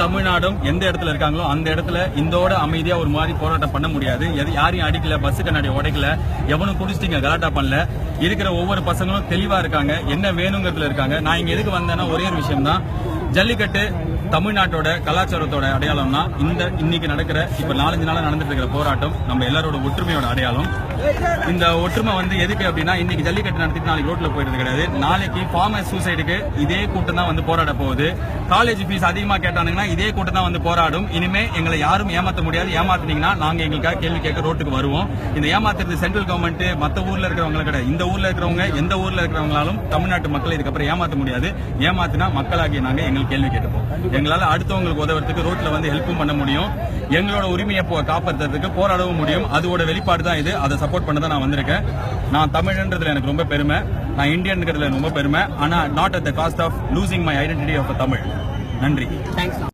தமிழ்நாடும் எந்த இடத்துல இருக்காங்களோ அந்த இடத்துல இந்தோட அமைதியா ஒரு மாதிரி போராட்டம் பண்ண முடியாது. யாரையும் அடிக்கல, பஸ் கண்ணாடி உடைக்கல, எவனும் குடிச்சிட்டீங்க கலாட்டா பண்ணல. இருக்கிற ஒவ்வொரு பசங்களும் தெளிவா இருக்காங்க, என்ன வேணுங்கிறதுல இருக்காங்க. நான் இங்க எதுக்கு வந்தேன்னா ஒரே ஒரு விஷயம் தான், ஜல்லிக்கட்டு தமிழ்நாட்டோட கலாச்சாரத்தோட அடையாளம்னா இன்னைக்கு நடக்கிற இப்ப 4-5 நாளா நடந்துட்டு இருக்கிற போராட்டம் நம்ம எல்லாரோட ஒற்றுமையோட அடையாளம். இந்த ஒற்றுமை எதுக்கு அப்படின்னா, இன்னைக்கு ஜல்லிக்கட்டு நடத்திட்டு நாளைக்கு ரோட்ல போயிடுறது கிடையாது. நாளைக்கு ஃபார்மர்ஸ் சூசைடுக்கு இதே கூட்டம் தான் போராட போகுது. காலேஜ் ஃபீஸ் அதிகமா கேட்டானுங்கன்னா இதே கூட்டம் தான் போராடும். இனிமே எங்களை யாரும் ஏமாத்த முடியாது. ஏமாத்தினீங்கன்னா நாங்க எங்களுக்காக கேள்வி கேட்க ரோட்டுக்கு வருவோம். இந்த ஏமாத்துறது சென்ட்ரல் கவர்மெண்ட் மத்த ஊர்ல இருக்கிறவங்க கிடையாது. இந்த ஊர்ல இருக்கிறவங்க எந்த ஊர்ல இருக்கிறவங்களாலும் தமிழ்நாட்டு மக்களை இதுக்கப்புறம் ஏமாத்த முடியாது. ஏமாத்தினா மக்களாகிய நாங்க எங்களுக்கு கேள்வி கேட்டுப்போம். எங்களால அடுத்தவங்களுக்கு உதவுறதுக்கு ரோட்ல ஹெல்ப்பும் பண்ண முடியும். எங்களோட உரிமையை காப்பாற்றுறதுக்கு போராடவும் முடியும். அதோட வெளிப்பாடு தான் இது. அதை சப்போர்ட் பண்ண தான் நான் வந்திருக்கேன். நான் தமிழ்ன்றதுல எனக்கு ரொம்ப பெருமை, நான் இந்தியன்ங்கிறதுல ரொம்ப பெருமை. ஆனா not at the cost of losing my identity of Tamil. நன்றி.